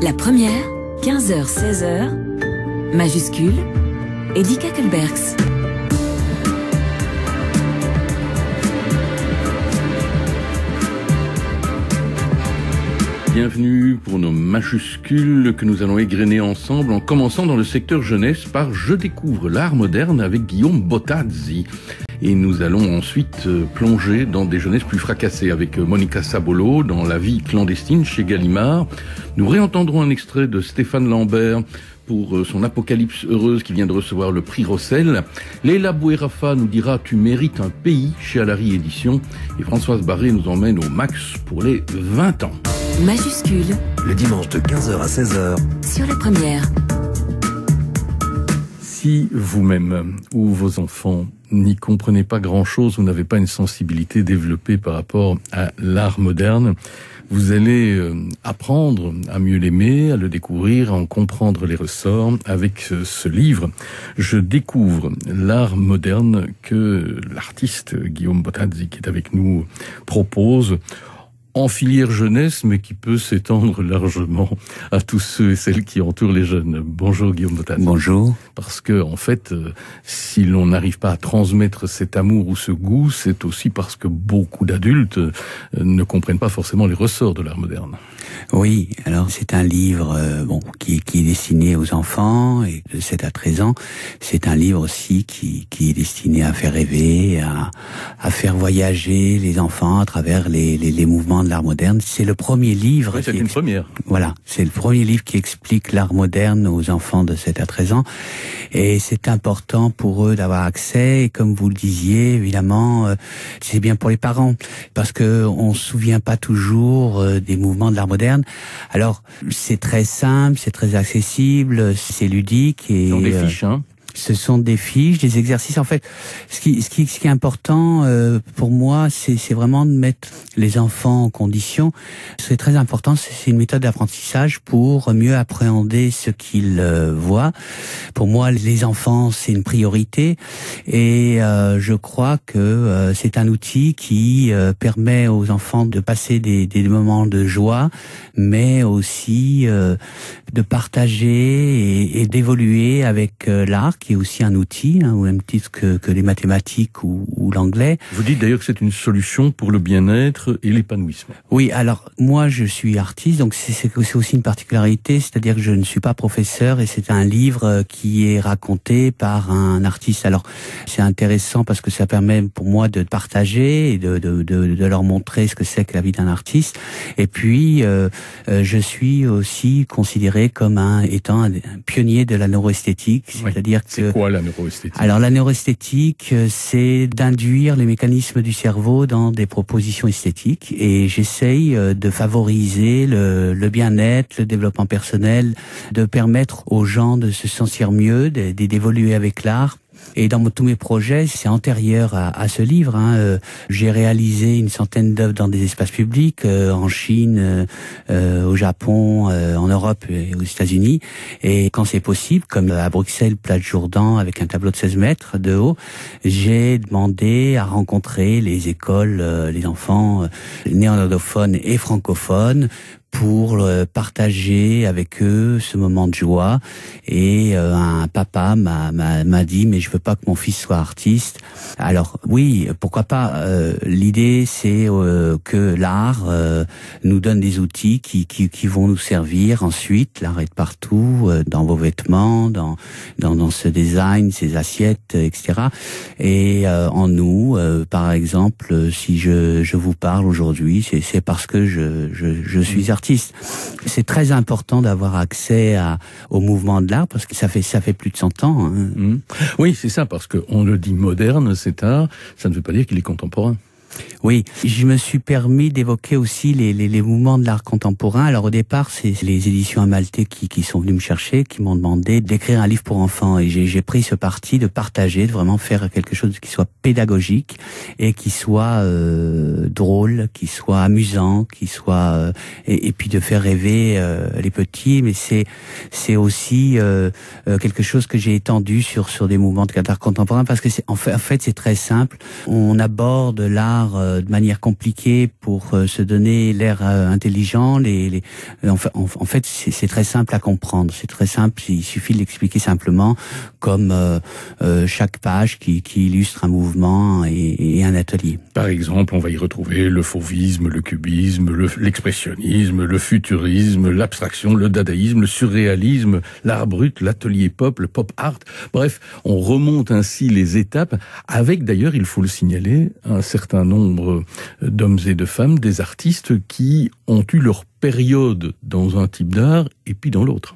La première, 15h-16h, majuscule, Eddy Kakelbergs. Bienvenue pour nos majuscules que nous allons égrener ensemble en commençant dans le secteur jeunesse par Je découvre l'art moderne avec Guillaume Bottazzi. Et nous allons ensuite plonger dans des jeunesses plus fracassées avec Monica Sabolo dans La vie clandestine chez Gallimard. Nous réentendrons un extrait de Stéphane Lambert pour son Apocalypse heureuse qui vient de recevoir le prix Rossel. Léla Bouerafa nous dira « Tu mérites un pays » chez Alary Éditions. Et Françoise Barré nous emmène au Max pour les 20 ans. Majuscule. Le dimanche de 15h à 16h. Sur la première. Si vous-même ou vos enfants n'y comprenez pas grand-chose, vous n'avez pas une sensibilité développée par rapport à l'art moderne, vous allez apprendre à mieux l'aimer, à le découvrir, à en comprendre les ressorts avec ce livre. Je découvre l'art moderne que l'artiste Guillaume Bottazzi, qui est avec nous, propose en filière jeunesse, mais qui peut s'étendre largement à tous ceux et celles qui entourent les jeunes. Bonjour Guillaume Bottazzi. Bonjour. Parce que, en fait, si l'on n'arrive pas à transmettre cet amour ou ce goût, c'est aussi parce que beaucoup d'adultes ne comprennent pas forcément les ressorts de l'art moderne. Oui, alors c'est un livre qui est destiné aux enfants et de 7 à 13 ans. C'est un livre aussi qui est destiné à faire rêver, à faire voyager les enfants à travers les mouvements de l'art moderne. C'est le premier livre. Oui, c'est une première. Voilà, c'est le premier livre qui explique l'art moderne aux enfants de 7 à 13 ans. Et c'est important pour eux d'avoir accès. Et comme vous le disiez, évidemment, c'est bien pour les parents. Parce que on se souvient pas toujours des mouvements de l'art moderne. Alors, c'est très simple, c'est très accessible, c'est ludique. Et, ce sont des fiches, hein. Ce sont des fiches, des exercices. En fait, ce qui est important pour moi, c'est vraiment de mettre les enfants en condition. C'est très important. C'est une méthode d'apprentissage pour mieux appréhender ce qu'ils voient. Pour moi, les enfants, c'est une priorité, et je crois que c'est un outil qui permet aux enfants de passer des moments de joie, mais aussi de partager et d'évoluer avec l'art, qui est aussi un outil, au même titre que les mathématiques ou l'anglais. Vous dites d'ailleurs que c'est une solution pour le bien-être et l'épanouissement. Oui, alors moi je suis artiste, donc c'est aussi une particularité, c'est-à-dire que je ne suis pas professeur, et c'est un livre qui est raconté par un artiste. Alors c'est intéressant parce que ça permet pour moi de partager et de leur montrer ce que c'est que la vie d'un artiste. Et puis je suis aussi considéré comme étant un pionnier de la neuroesthétique, c'est-à-dire que... C'est quoi la neuroesthétique? Alors la neuroesthétique, c'est d'induire les mécanismes du cerveau dans des propositions esthétiques, et j'essaye de favoriser le bien-être, le développement personnel, de permettre aux gens de se sentir mieux, d'évoluer avec l'art. Et dans tous mes projets, c'est antérieur à ce livre. J'ai réalisé une centaine d'œuvres dans des espaces publics, en Chine, au Japon, en Europe et aux États-Unis. Et quand c'est possible, comme à Bruxelles, Place Jourdan, avec un tableau de 16 mètres de haut, j'ai demandé à rencontrer les écoles, les enfants néerlandophones et francophones, pour partager avec eux ce moment de joie. Et un papa m'a dit « mais je veux pas que mon fils soit artiste ». Alors oui, pourquoi pas. L'idée, c'est que l'art nous donne des outils qui vont nous servir ensuite. L'art est partout, dans vos vêtements, dans ce design, ces assiettes, etc. Et en nous, par exemple, si je vous parle aujourd'hui, c'est parce que je suis artiste. C'est très important d'avoir accès au mouvement de l'art, parce que ça fait plus de 100 ans. Oui, c'est ça, parce qu'on le dit moderne, cet art, ça ne veut pas dire qu'il est contemporain. Oui, je me suis permis d'évoquer aussi les mouvements de l'art contemporain. Alors au départ, c'est les éditions Amalthée qui sont venues me chercher, qui m'ont demandé d'écrire un livre pour enfants. Et j'ai pris ce parti de partager, de vraiment faire quelque chose qui soit pédagogique et qui soit drôle, qui soit amusant, qui soit et puis de faire rêver les petits. Mais c'est aussi quelque chose que j'ai étendu sur des mouvements de l'art contemporain, parce que en fait c'est très simple. On aborde l'art l'art de manière compliquée pour se donner l'air intelligent. En fait, c'est très simple à comprendre. C'est très simple. Il suffit de l'expliquer simplement, comme chaque page qui illustre un mouvement et un atelier. Par exemple, on va y retrouver le fauvisme, le cubisme, l'expressionnisme, le futurisme, l'abstraction, le dadaïsme, le surréalisme, l'art brut, l'atelier pop, le pop art. Bref, on remonte ainsi les étapes avec d'ailleurs, il faut le signaler, un certain nombre d'hommes et de femmes, des artistes qui ont eu leur période dans un type d'art et puis dans l'autre.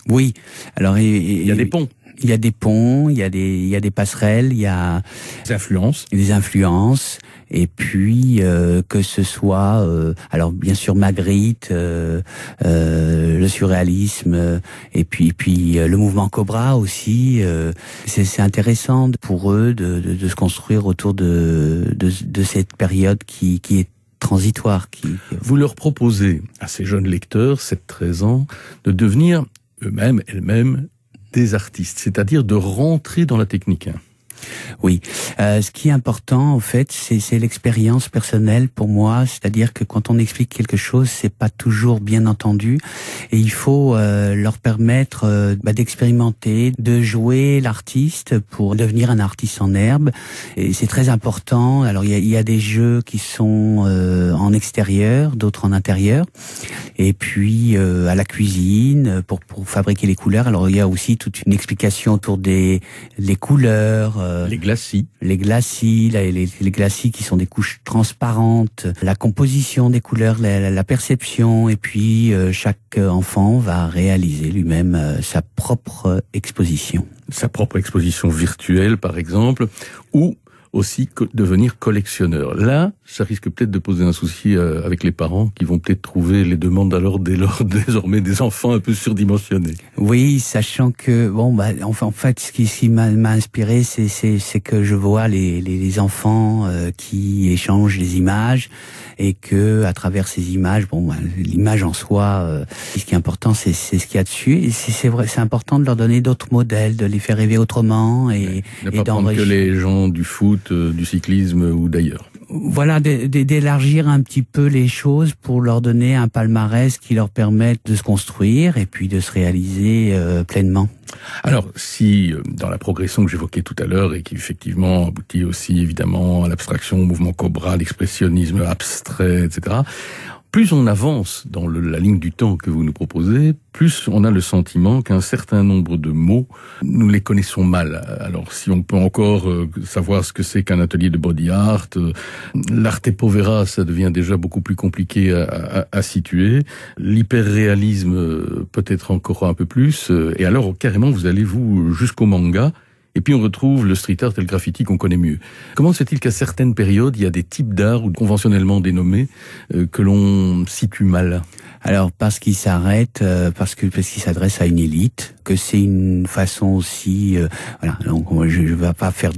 Oui. Alors, il y a des ponts. Il y a des ponts, il y a des passerelles, il y a des influences, et puis que ce soit alors bien sûr Magritte, le surréalisme, et puis le mouvement Cobra aussi. C'est intéressant pour eux de se construire autour de cette période qui est transitoire. Vous leur proposez à ces jeunes lecteurs, 7-13 ans, de devenir eux-mêmes, elles-mêmes, des artistes, c'est-à-dire de rentrer dans la technique. Oui, ce qui est important en fait, c'est l'expérience personnelle pour moi, c'est-à-dire que quand on explique quelque chose, c'est pas toujours bien entendu, et il faut leur permettre d'expérimenter, de jouer l'artiste pour devenir un artiste en herbe, et c'est très important. Alors il y a des jeux qui sont en extérieur, d'autres en intérieur, et puis à la cuisine pour fabriquer les couleurs. Alors il y a aussi toute une explication autour des couleurs. Les glacis. Les glacis qui sont des couches transparentes, la composition des couleurs, la perception, et puis chaque enfant va réaliser lui-même sa propre exposition. Sa propre exposition virtuelle, par exemple, ou aussi devenir collectionneur. Là, ça risque peut-être de poser un souci avec les parents qui vont peut-être trouver les demandes alors désormais des enfants un peu surdimensionnés. Oui, sachant que en fait, ce qui m'a inspiré, c'est que je vois les enfants qui échangent des images, et que à travers ces images, l'image en soi, ce qui est important, c'est ce qu'il y a dessus. Et c'est vrai, c'est important de leur donner d'autres modèles, de les faire rêver autrement et ne pas prendre que les gens du foot, du cyclisme ou d'ailleurs. Voilà, d'élargir un petit peu les choses pour leur donner un palmarès qui leur permette de se construire et puis de se réaliser pleinement. Alors, si dans la progression que j'évoquais tout à l'heure et qui effectivement aboutit aussi évidemment à l'abstraction, au mouvement Cobra, l'expressionnisme abstrait, etc., plus on avance dans la ligne du temps que vous nous proposez, plus on a le sentiment qu'un certain nombre de mots, nous les connaissons mal. Alors, si on peut encore savoir ce que c'est qu'un atelier de body art, l'arte povera, ça devient déjà beaucoup plus compliqué à situer. L'hyperréalisme, peut-être encore un peu plus. Et alors, carrément, vous allez jusqu'au manga. Et puis on retrouve le street art et le graffiti qu'on connaît mieux. Comment se fait-il qu'à certaines périodes, il y a des types d'art ou conventionnellement dénommés que l'on situe mal ? Alors parce qu'il s'arrête, parce qu'il s'adresse à une élite, que c'est une façon aussi, voilà. Donc je ne vais pas faire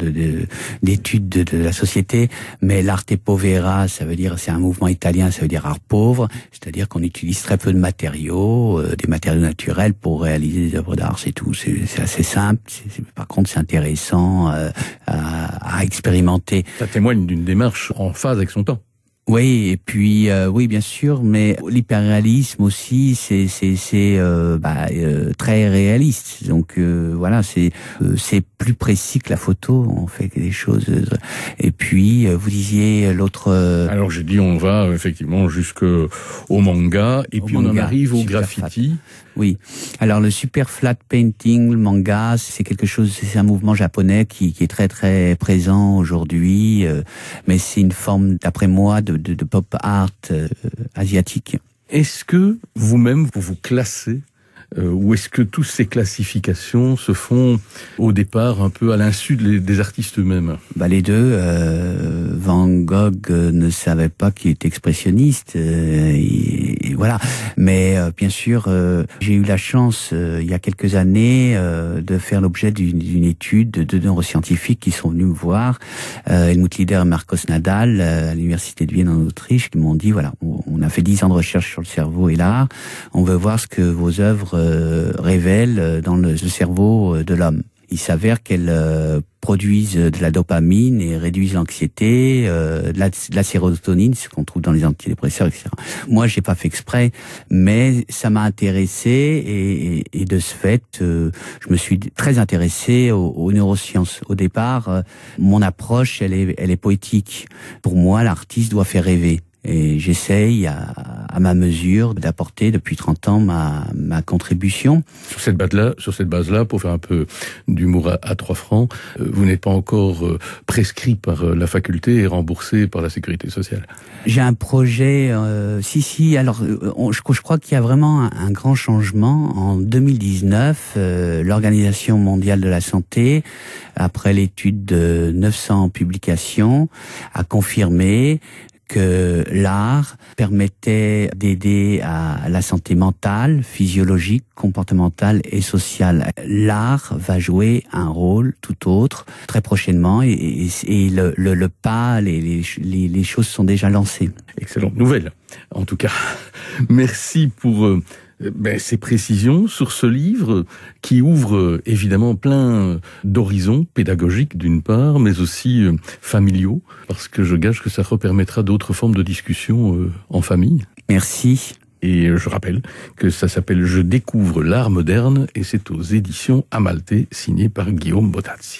d'études de la société, mais l'arte povera, ça veut dire, c'est un mouvement italien, ça veut dire art pauvre, c'est-à-dire qu'on utilise très peu de matériaux, des matériaux naturels pour réaliser des œuvres d'art, c'est tout. C'est assez simple. Par contre, c'est intéressant à expérimenter. Ça témoigne d'une démarche en phase avec son temps. Oui, et puis oui, bien sûr, mais l'hyperréalisme aussi, c'est très réaliste. Donc voilà, c'est plus précis que la photo. On fait des choses. Et puis vous disiez l'autre. Alors j'ai dit on va effectivement jusqu'au manga, et puis on en arrive au graffiti. Oui. Alors le super flat painting, le manga, c'est quelque chose, c'est un mouvement japonais qui est très très présent aujourd'hui, mais c'est une forme, d'après moi, de pop art asiatique. Est-ce que vous-même vous classez ou est-ce que toutes ces classifications se font au départ un peu à l'insu des artistes eux-mêmes ? Les deux. Van Gogh ne savait pas qu'il était expressionniste, et voilà. Mais bien sûr, j'ai eu la chance il y a quelques années de faire l'objet d'une étude de deux neuroscientifiques qui sont venus me voir, Helmut Lieder et Marcos Nadal, à l'université de Vienne en Autriche, qui m'ont dit voilà, on a fait 10 ans de recherche sur le cerveau et l'art, on veut voir ce que vos œuvres révèlent dans le cerveau de l'homme. Il s'avère qu'elles produisent de la dopamine et réduisent l'anxiété, de la sérotonine, ce qu'on trouve dans les antidépresseurs, etc. Moi, j'ai pas fait exprès, mais ça m'a intéressé et de ce fait, je me suis très intéressé aux neurosciences. Au départ, mon approche, elle est poétique. Pour moi, l'artiste doit faire rêver. Et j'essaye à ma mesure d'apporter depuis 30 ans ma contribution. Sur cette base-là, pour faire un peu d'humour à 3 francs, vous n'êtes pas encore prescrit par la faculté et remboursé par la sécurité sociale. J'ai un projet, si, alors je crois qu'il y a vraiment un grand changement. En 2019, l'Organisation mondiale de la santé, après l'étude de 900 publications, a confirmé que l'art permettait d'aider à la santé mentale, physiologique, comportementale et sociale. L'art va jouer un rôle tout autre très prochainement et le pas, les choses sont déjà lancées. Excellente nouvelle, en tout cas. Merci pour ces précisions sur ce livre qui ouvre évidemment plein d'horizons pédagogiques d'une part, mais aussi familiaux, parce que je gage que ça repermettra d'autres formes de discussion en famille. Merci. Et je rappelle que ça s'appelle « Je découvre l'art moderne » et c'est aux éditions Amalthée, signé par Guillaume Bottazzi.